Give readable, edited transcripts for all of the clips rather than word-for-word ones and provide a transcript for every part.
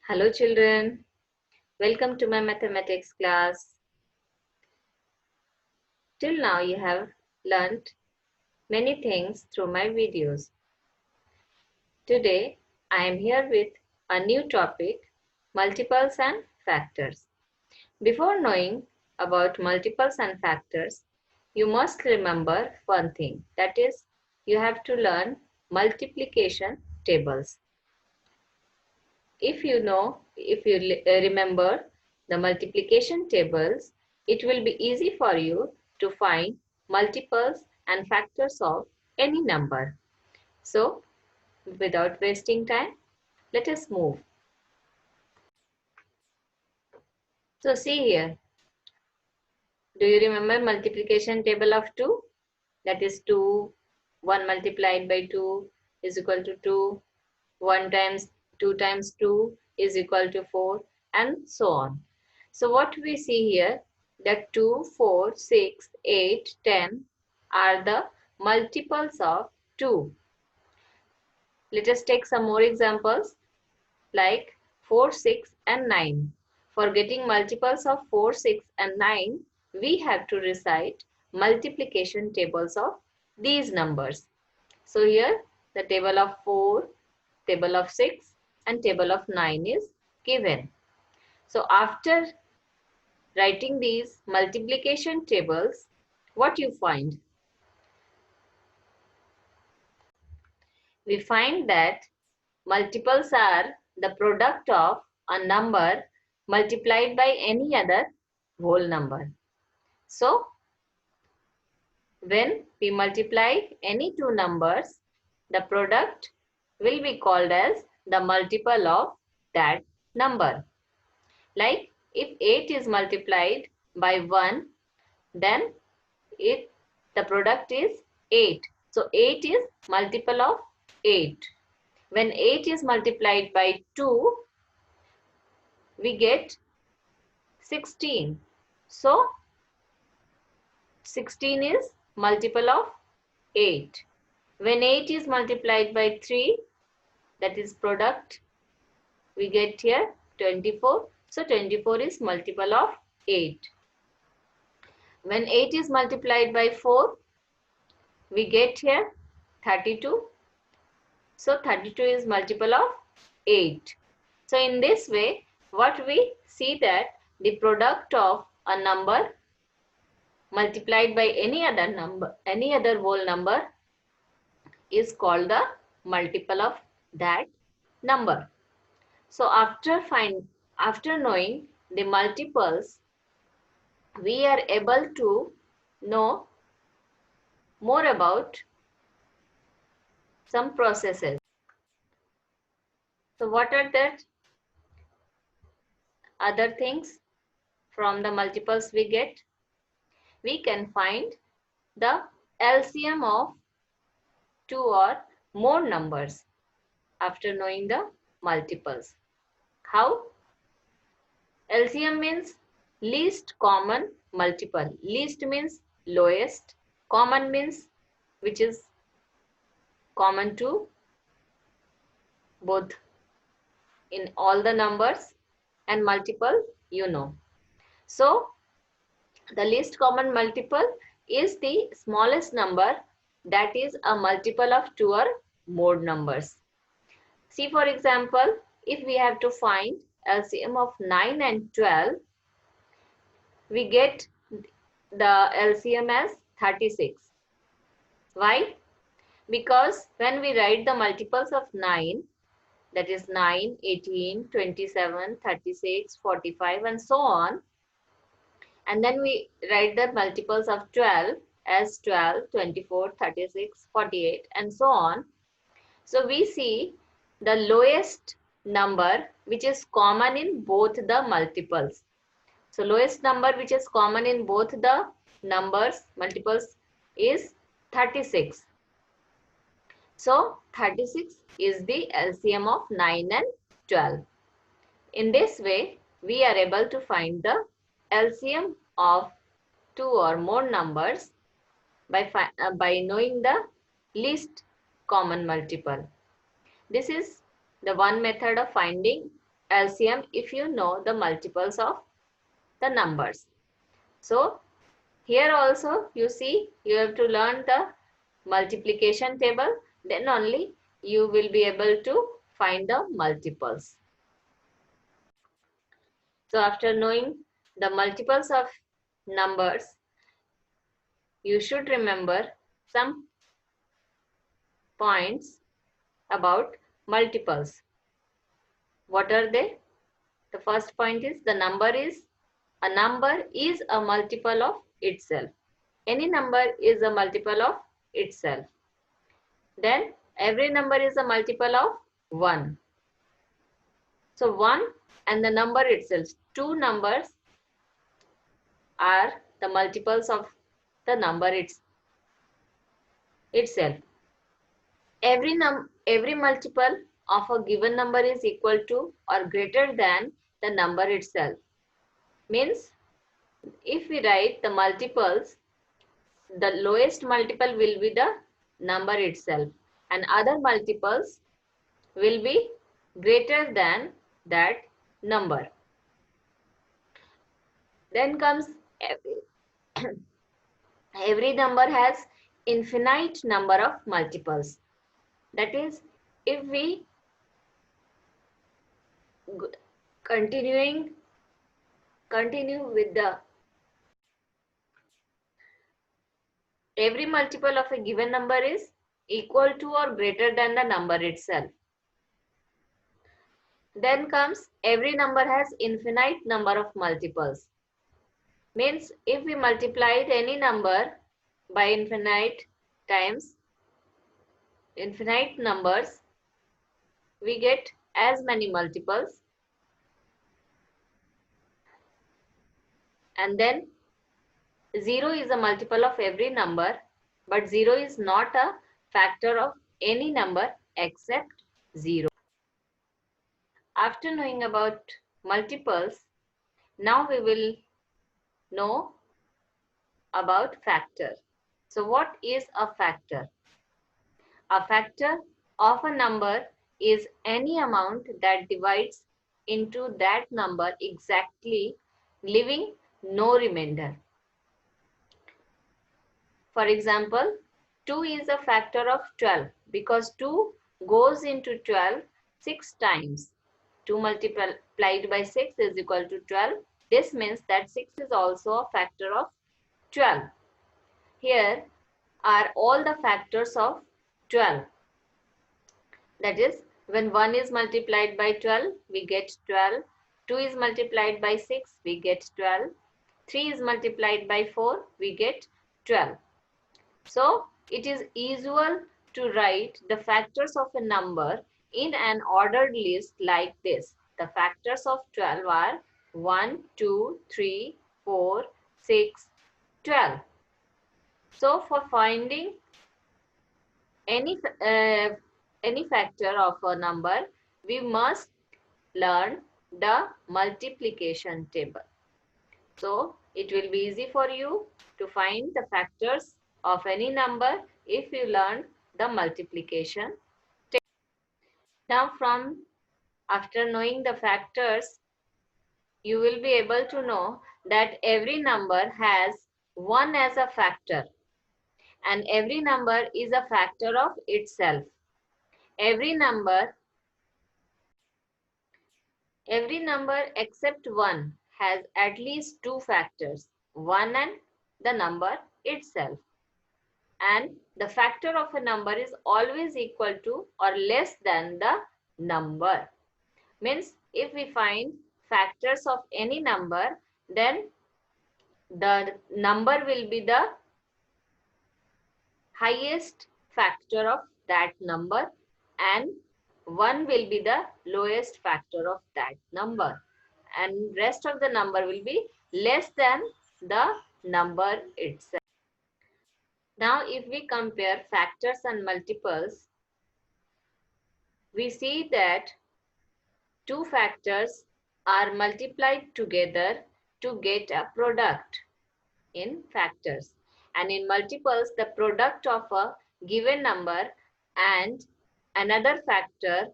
Hello children, welcome to my mathematics class. Till now you have learnt many things through my videos. Today I am here with a new topic, multiples and factors. Before knowing about multiples and factors, you must remember one thing, that is, you have to learn multiplication tables. If you remember the multiplication tables, it will be easy for you to find multiples and factors of any number. So, without wasting time, let us move. So, see here. Do you remember multiplication table of 2? That is 2, 1 multiplied by 2 is equal to 2, 1 times 2 times 2 is equal to 4, and so on. So what we see here, that 2, 4, 6, 8, 10 are the multiples of 2. Let us take some more examples like 4, 6 and 9. For getting multiples of 4, 6 and 9, we have to recite multiplication tables of these numbers. So here the table of 4, table of 6 and table of 9 is given. So after writing these multiplication tables, what you find? We find that multiples are the product of a number multiplied by any other whole number. So when we multiply any two numbers, the product will be called as the multiple of that number. Like if 8 is multiplied by 1, then the product is 8. So 8 is multiple of 8. When 8 is multiplied by 2, we get 16. So 16 is multiple of 8. When 8 is multiplied by 3, that is product, we get here 24. So 24 is multiple of 8. When 8 is multiplied by 4, we get here 32. So 32 is multiple of 8. So in this way, what we see that the product of a number multiplied by any other number, any other whole number is called the multiple of that number. So after knowing the multiples, we are able to know more about some processes. So what are the other things from the multiples we get? We can find the LCM of two or more numbers after knowing the multiples. How? LCM means least common multiple. Least means lowest. Common means which is common to both in all the numbers, and multiple you know. So the least common multiple is the smallest number that is a multiple of two or more numbers. See, for example, if we have to find LCM of 9 and 12, we get the LCM as 36. Why? Because when we write the multiples of 9, that is 9, 18, 27, 36, 45 and so on, and then we write the multiples of 12 as 12, 24, 36, 48 and so on. So we see the lowest number which is common in both the multiples. So lowest number which is common in both the numbers multiples is 36. So 36 is the LCM of 9 and 12. In this way, we are able to find the LCM of two or more numbers by knowing the least common multiple. This is the one method of finding LCM if you know the multiples of the numbers. So here also you see you have to learn the multiplication table, then only you will be able to find the multiples. So after knowing the multiples of numbers, you should remember some points about multiples. What are they? The first point is a number is a multiple of itself. Any number is a multiple of itself. Then every number is a multiple of 1. So 1 and the number itself, two numbers are the multiples of the number itself. Every multiple of a given number is equal to or greater than the number itself. Means if we write the multiples, the lowest multiple will be the number itself and other multiples will be greater than that number. Then comes every number has infinite number of multiples. That is, if we continue with the every multiple of a given number is equal to or greater than the number itself. Then comes every number has infinite number of multiples. Means if we multiplied any number by infinite times, infinite numbers, we get as many multiples. And then 0 is a multiple of every number, but 0 is not a factor of any number except 0. After knowing about multiples, now we will know about factor. So what is a factor? A factor of a number is any amount that divides into that number exactly, leaving no remainder. For example, 2 is a factor of 12 because 2 goes into 12 6 times. 2 multiplied by 6 is equal to 12. This means that 6 is also a factor of 12. Here are all the factors of 12. That is, when 1 is multiplied by 12, we get 12. 2 is multiplied by 6, we get 12. 3 is multiplied by 4, we get 12. So, it is usual to write the factors of a number in an ordered list like this. The factors of 12 are 1, 2, 3, 4, 6, 12. So, for finding any factor of a number, we must learn the multiplication table. So, it will be easy for you to find the factors of any number if you learn the multiplication table. Now, after knowing the factors, you will be able to know that every number has 1 as a factor and every number is a factor of itself. Every number except 1 has at least 2 factors, 1 and the number itself. And the factor of a number is always equal to or less than the number. Means if we find factors of any number, then the number will be the highest factor of that number and 1 will be the lowest factor of that number and rest of the number will be less than the number itself. Now, if we compare factors and multiples, we see that two factors are multiplied together to get a product in factors. And in multiples, the product of a given number and another factor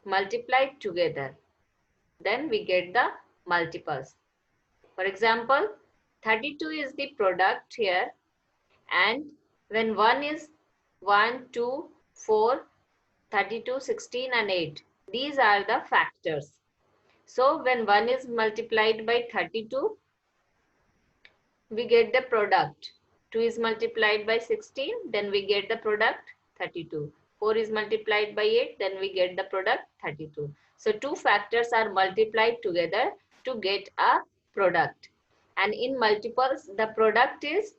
multiplied together. then we get the multiples. For example, 32 is the product here, and when 1 is 1, 2, 4, 32, 16 and 8. These are the factors. So when 1 is multiplied by 32, we get the product. 2 is multiplied by 16, then we get the product 32. 4 is multiplied by 8, then we get the product 32. So two factors are multiplied together to get a product. And in multiples, the product is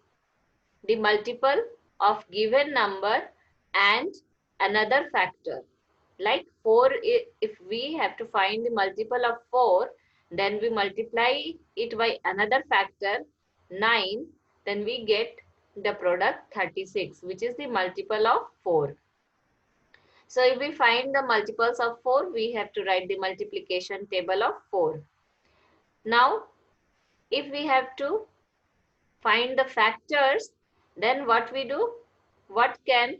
the multiple of given number and another factor. Like 4, if we have to find the multiple of 4, then we multiply it by another factor 9, then we get the product 36, which is the multiple of 4. So if we find the multiples of 4, we have to write the multiplication table of 4. Now, if we have to find the factors, then what we do? What can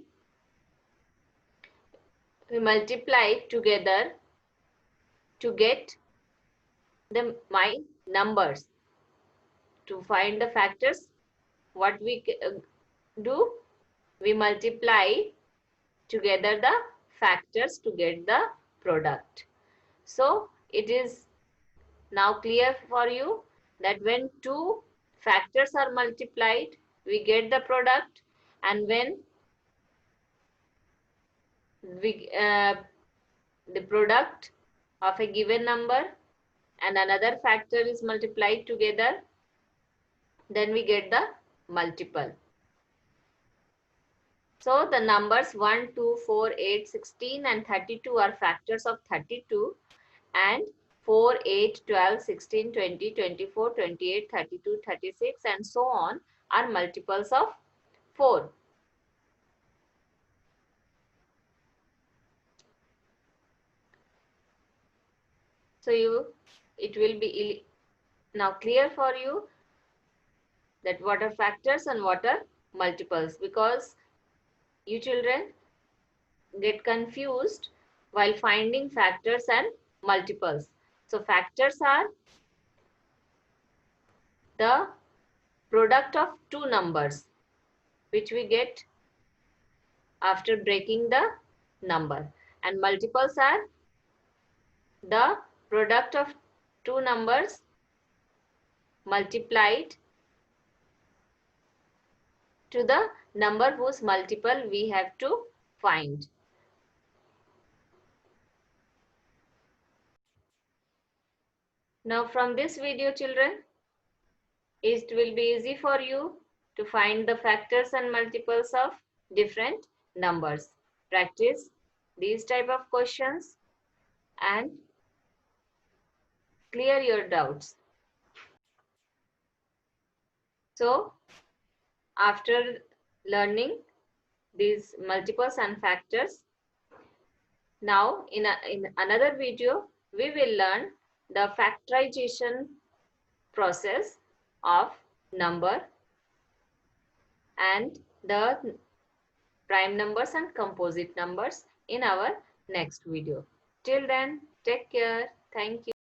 we multiply together to get my numbers? To find the factors, what we do? We multiply together the factors to get the product. So it is now clear for you that when two factors are multiplied, we get the product, and when we the product of a given number and another factor is multiplied together, then we get the multiple. So the numbers 1, 2, 4, 8, 16 and 32 are factors of 32, and 4, 8, 12, 16, 20, 24, 28, 32, 36 and so on are multiples of 4. So it will be now clear for you that what are factors and what are multiples, because you children get confused while finding factors and multiples. So factors are the product of two numbers which we get after breaking the number, and multiples are the product of two numbers multiplied to the number whose multiple we have to find. Now from this video children, it will be easy for you to find the factors and multiples of different numbers. Practice these type of questions and clear your doubts. So after learning these multiples and factors, now in another video, we will learn the factorization process of number and the prime numbers and composite numbers in our next video. Till then, take care. Thank you.